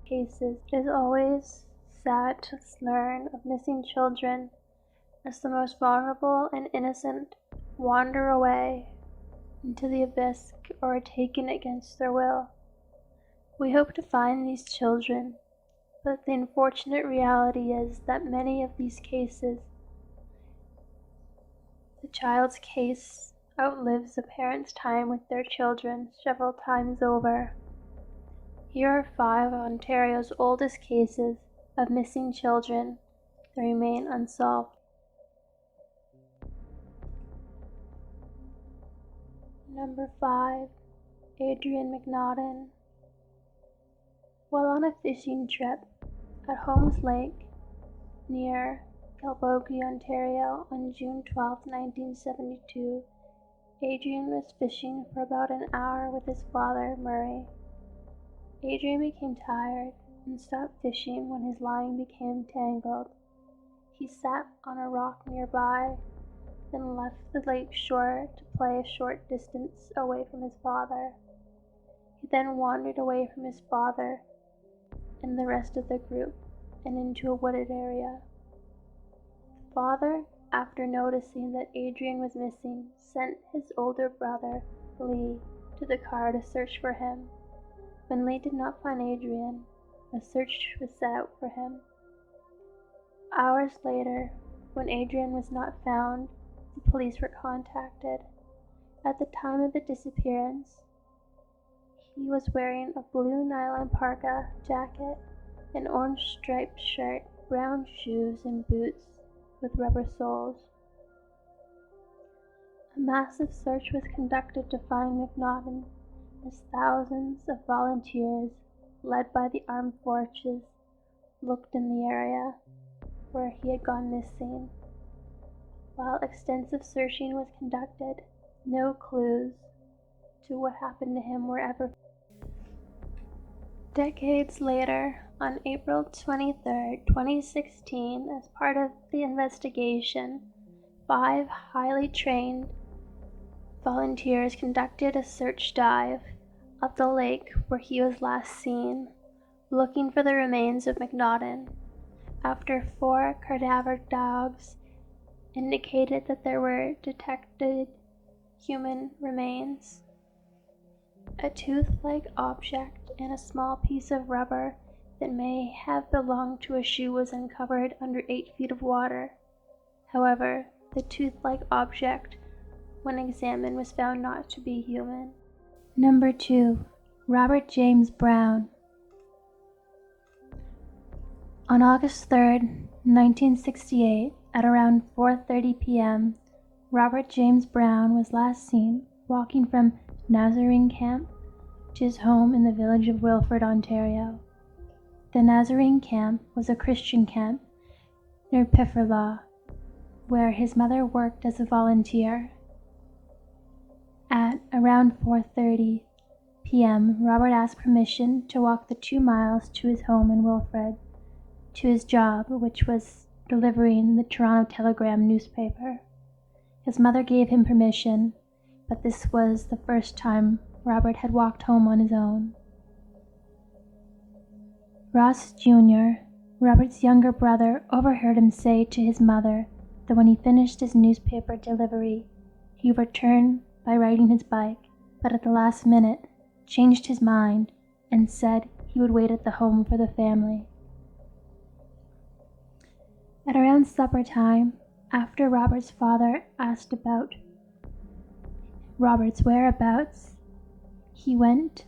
cases. It is always sad to learn of missing children as the most vulnerable and innocent wander away into the abyss or are taken against their will. We hope to find these children, but the unfortunate reality is that many of these cases, the child's case outlives the parent's time with their children several times over. Here are 5 of Ontario's oldest cases of missing children that remain unsolved. Number 5, Adrian McNaughton. While on a fishing trip at Holmes Lake near Kelbogee, Ontario on June 12, 1972, Adrian was fishing for about an hour with his father, Murray. Adrian became tired and stopped fishing when his line became tangled. He sat on a rock nearby, then left the lake shore to play a short distance away from his father. He then wandered away from his father and the rest of the group and into a wooded area. The father, after noticing that Adrian was missing, sent his older brother, Lee, to the car to search for him. When Lee did not find Adrian, a search was set out for him. Hours later, when Adrian was not found, the police were contacted. At the time of the disappearance, he was wearing a blue nylon parka jacket, an orange striped shirt, brown shoes, and boots with rubber soles. A massive search was conducted to find McNaughton, as thousands of volunteers, led by the armed forces, looked in the area where he had gone missing. While extensive searching was conducted, no clues to what happened to him were ever found. Decades later, on April 23, 2016, as part of the investigation, 5 highly trained volunteers conducted a search dive up the lake where he was last seen, looking for the remains of McNaughton. After 4 cadaver dogs indicated that there were detected human remains, a tooth-like object and a small piece of rubber that may have belonged to a shoe was uncovered under 8 feet of water. However, the tooth-like object, when examined, was found not to be human. Number 2, Robert James Brown. On August 3, 1968, at around 4:30 p.m., Robert James Brown was last seen walking from Nazarene Camp to his home in the village of Wilford, Ontario. The Nazarene Camp was a Christian camp near Pifferlaw, where his mother worked as a volunteer. At around 4:30 p.m., Robert asked permission to walk the 2 miles to his home in Wilfrid, to his job, which was delivering the Toronto Telegram newspaper. His mother gave him permission, but this was the first time Robert had walked home on his own. Ross Jr., Robert's younger brother, overheard him say to his mother that when he finished his newspaper delivery, he would return by riding his bike, but at the last minute changed his mind and said he would wait at the home for the family. At around supper time, after Robert's father asked about Robert's whereabouts, he went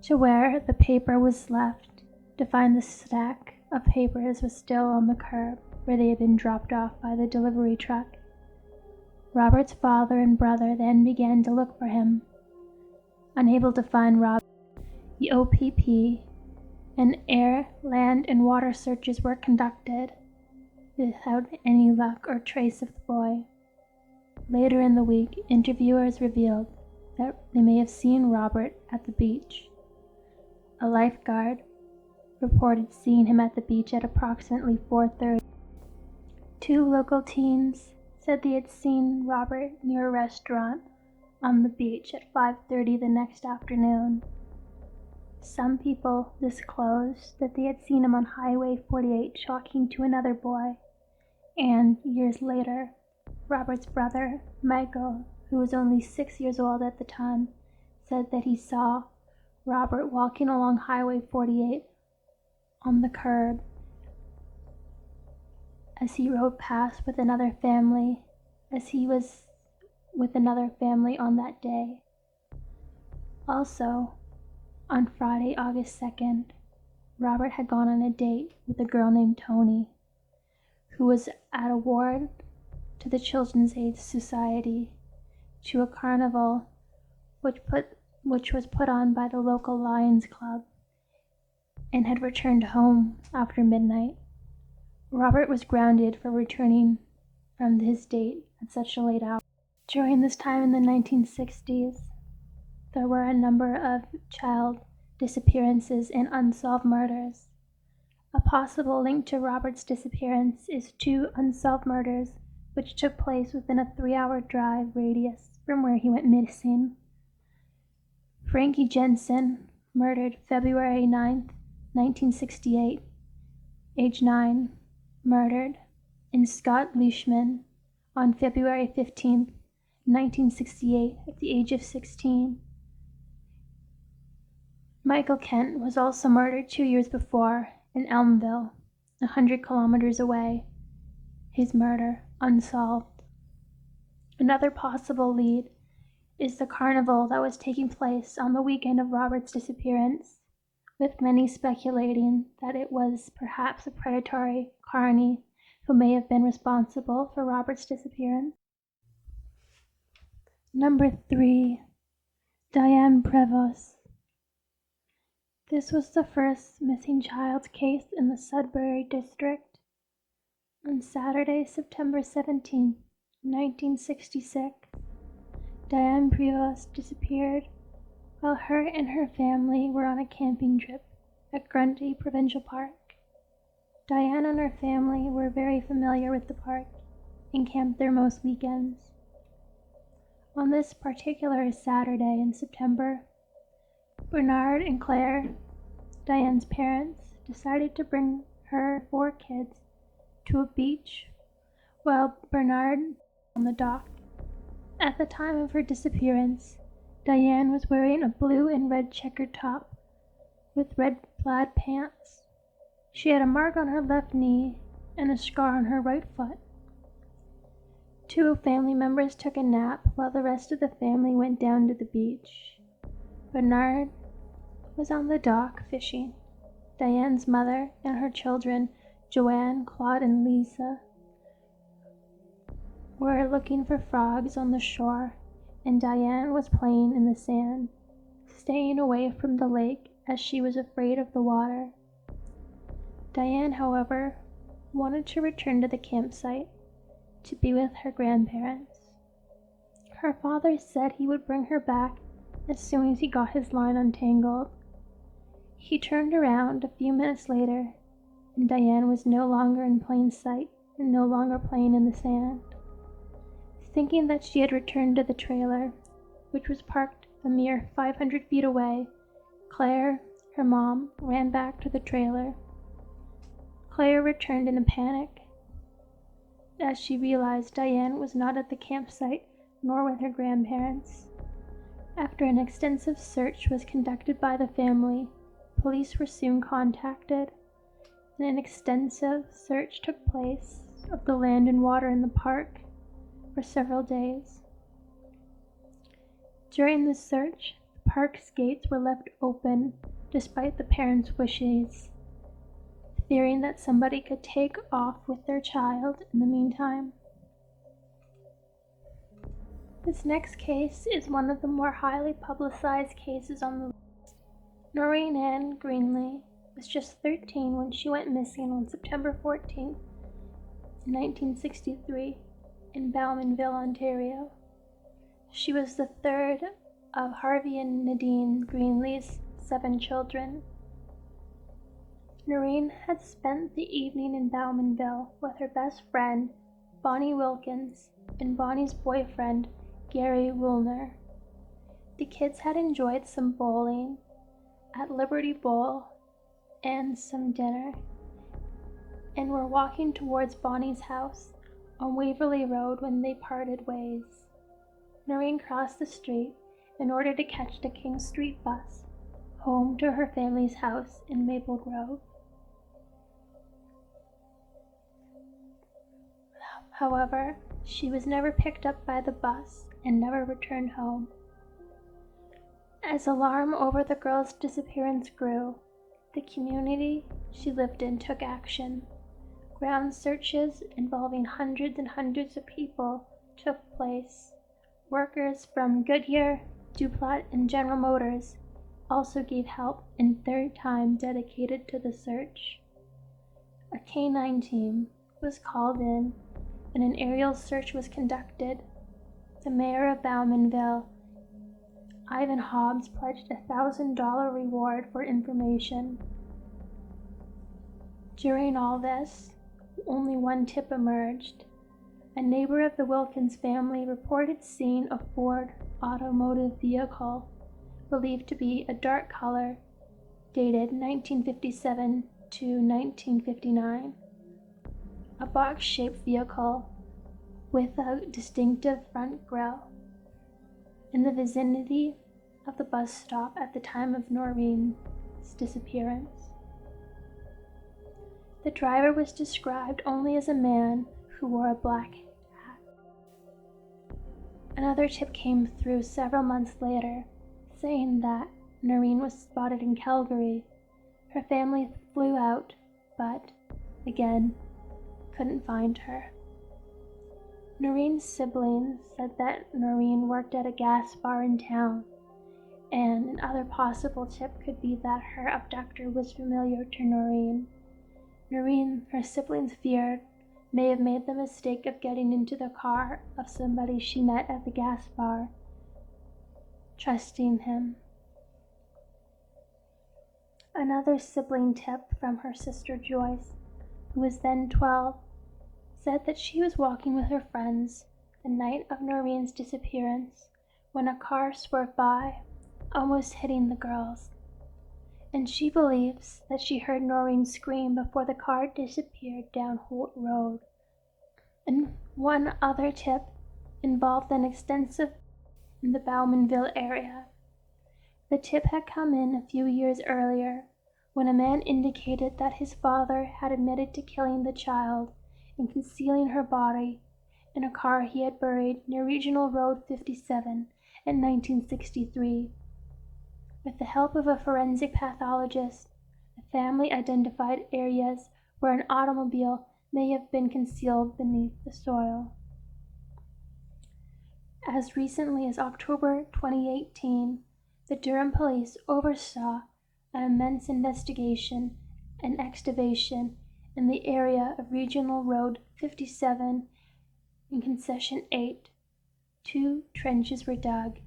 to where the paper was left to find the stack of papers was still on the curb where they had been dropped off by the delivery truck. Robert's father and brother then began to look for him. Unable to find Robert, the OPP and air, land, and water searches were conducted without any luck or trace of the boy. Later in the week, interviewers revealed that they may have seen Robert at the beach. A lifeguard reported seeing him at the beach at approximately 4:30. 2 local teens said they had seen Robert near a restaurant on the beach at 5:30 the next afternoon. some people disclosed that they had seen him on Highway 48 talking to another boy, and years later, Robert's brother, Michael, who was only 6 years old at the time, said that he saw Robert walking along Highway 48 on the curb as he rode past with another family, as he was with another family on that day. Also, on Friday, August 2nd, Robert had gone on a date with a girl named Tony, who was at a ward to the Children's Aid Society, to a carnival which was put on by the local Lions Club, and had returned home after midnight. Robert was grounded for returning from his date at such a late hour. During this time in the 1960s, there were a number of child disappearances and unsolved murders. A possible link to Robert's disappearance is 2 unsolved murders which took place within a 3-hour drive radius from where he went missing. Frankie Jensen, murdered February 9, 1968, age 9, murdered, and Scott Leishman on February 15, 1968, at the age of 16. Michael Kent was also murdered 2 years before in Elmville, 100 kilometers away. His murder unsolved. Another possible lead is the carnival that was taking place on the weekend of Robert's disappearance, with many speculating that it was perhaps a predatory carny who may have been responsible for Robert's disappearance. Number 3. Diane Prevost. This was the first missing child case in the Sudbury district. On Saturday, September 17, 1966, Diane Prevost disappeared while her and her family were on a camping trip at Grundy Provincial Park. Diane and her family were very familiar with the park and camped there most weekends. On this particular Saturday in September, Bernard and Claire, Diane's parents, decided to bring her 4 kids to a beach while Bernard was on the dock. At the time of her disappearance, Diane was wearing a blue and red checkered top with red plaid pants. She had a mark on her left knee and a scar on her right foot. 2 family members took a nap while the rest of the family went down to the beach. Bernard was on the dock fishing. Diane's mother and her children, Joanne, Claude, and Lisa, were looking for frogs on the shore, and Diane was playing in the sand, staying away from the lake as she was afraid of the water. Diane, however, wanted to return to the campsite to be with her grandparents. Her father said he would bring her back as soon as he got his line untangled. He turned around a few minutes later, and Diane was no longer in plain sight and no longer playing in the sand. Thinking that she had returned to the trailer, which was parked a mere 500 feet away, Claire, her mom, ran back to the trailer. Claire returned in a panic as she realized Diane was not at the campsite nor with her grandparents. After an extensive search was conducted by the family, police were soon contacted, and an extensive search took place of the land and water in the park for several days. During the search, the park's gates were left open despite the parents' wishes, fearing that somebody could take off with their child in the meantime. This next case is one of the more highly publicized cases on the list. Noreen Ann Greenlee was just 13 when she went missing on September 14, 1963, in Bowmanville, Ontario. She was the 3rd of Harvey and Nadine Greenlee's 7 children. Noreen had spent the evening in Bowmanville with her best friend, Bonnie Wilkins, and Bonnie's boyfriend, Gary Woolner. The kids had enjoyed some bowling, at Liberty Bowl and some dinner, and were walking towards Bonnie's house on Waverly Road when they parted ways. Noreen crossed the street in order to catch the King Street bus home to her family's house in Maple Grove. However, she was never picked up by the bus and never returned home. As alarm over the girl's disappearance grew, the community she lived in took action. Ground searches involving hundreds and hundreds of people took place. Workers from Goodyear, Duplat, and General Motors also gave help in their time dedicated to the search. A K-9 team was called in and an aerial search was conducted. The mayor of Bowmanville, Ivan Hobbs, pledged a $1,000 reward for information. During all this, only one tip emerged. A neighbor of the Wilkins family reported seeing a Ford automotive vehicle, believed to be a dark color, dated 1957 to 1959. A box-shaped vehicle with a distinctive front grille in the vicinity of the bus stop at the time of Noreen's disappearance. The driver was described only as a man who wore a black hat. Another tip came through several months later, saying that Noreen was spotted in Calgary. Her family flew out, but, again, couldn't find her. Noreen's siblings said that Noreen worked at a gas bar in town, and another possible tip could be that her abductor was familiar to Noreen. Noreen, her siblings feared, may have made the mistake of getting into the car of somebody she met at the gas bar, trusting him. Another sibling tip from her sister Joyce, who was then 12, said that she was walking with her friends the night of Noreen's disappearance when a car swerved by, almost hitting the girls. And she believes that she heard Noreen scream before the car disappeared down Holt Road. And one other tip involved an extensive in the Bowmanville area. The tip had come in a few years earlier when a man indicated that his father had admitted to killing the child and concealing her body in a car he had buried near Regional Road 57 in 1963. With the help of a forensic pathologist, the family identified areas where an automobile may have been concealed beneath the soil. As recently as October 2018, the Durham police oversaw an immense investigation and excavation in the area of Regional Road 57 and Concession 8. 2 trenches were dug.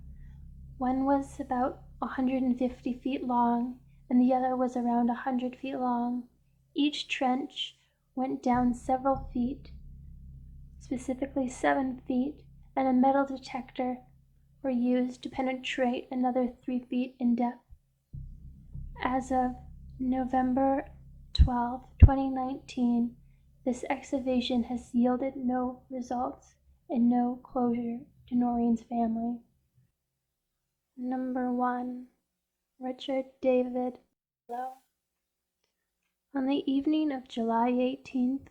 One was about 150 feet long, and the other was around 100 feet long. Each trench went down several feet, specifically 7 feet, and a metal detector were used to penetrate another 3 feet in depth. As of November 12, 2019, this excavation has yielded no results and no closure to Noreen's family. Number 1. Richard David Marlowe. On the evening of July 18th,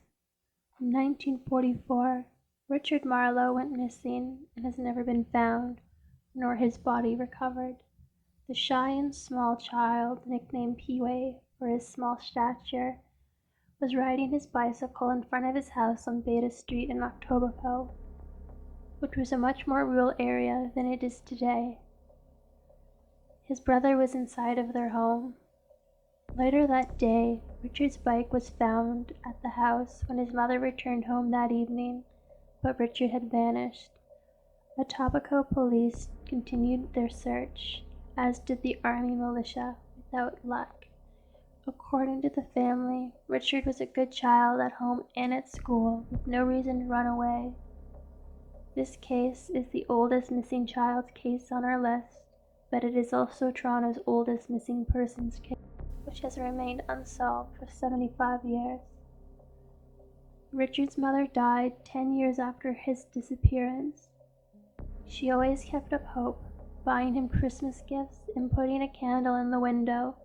1944, Richard Marlowe went missing and has never been found, nor his body recovered. The shy and small child, nicknamed Pee-wee for his small stature, was riding his bicycle in front of his house on Beta Street in Etobicoke, which was a much more rural area than it is today. His brother was inside of their home. Later that day, Richard's bike was found at the house when his mother returned home that evening, but Richard had vanished. Etobicoke police continued their search, as did the army militia, without luck. According to the family, Richard was a good child at home and at school, with no reason to run away. This case is the oldest missing child case on our list, but it is also Toronto's oldest missing persons case, which has remained unsolved for 75 years. Richard's mother died 10 years after his disappearance. She always kept up hope, buying him Christmas gifts and putting a candle in the window.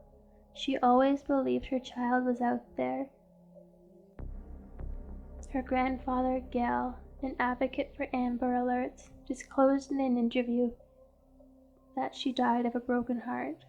She always believed her child was out there. Her grandfather, Gail, an advocate for Amber Alerts, disclosed in an interview that she died of a broken heart.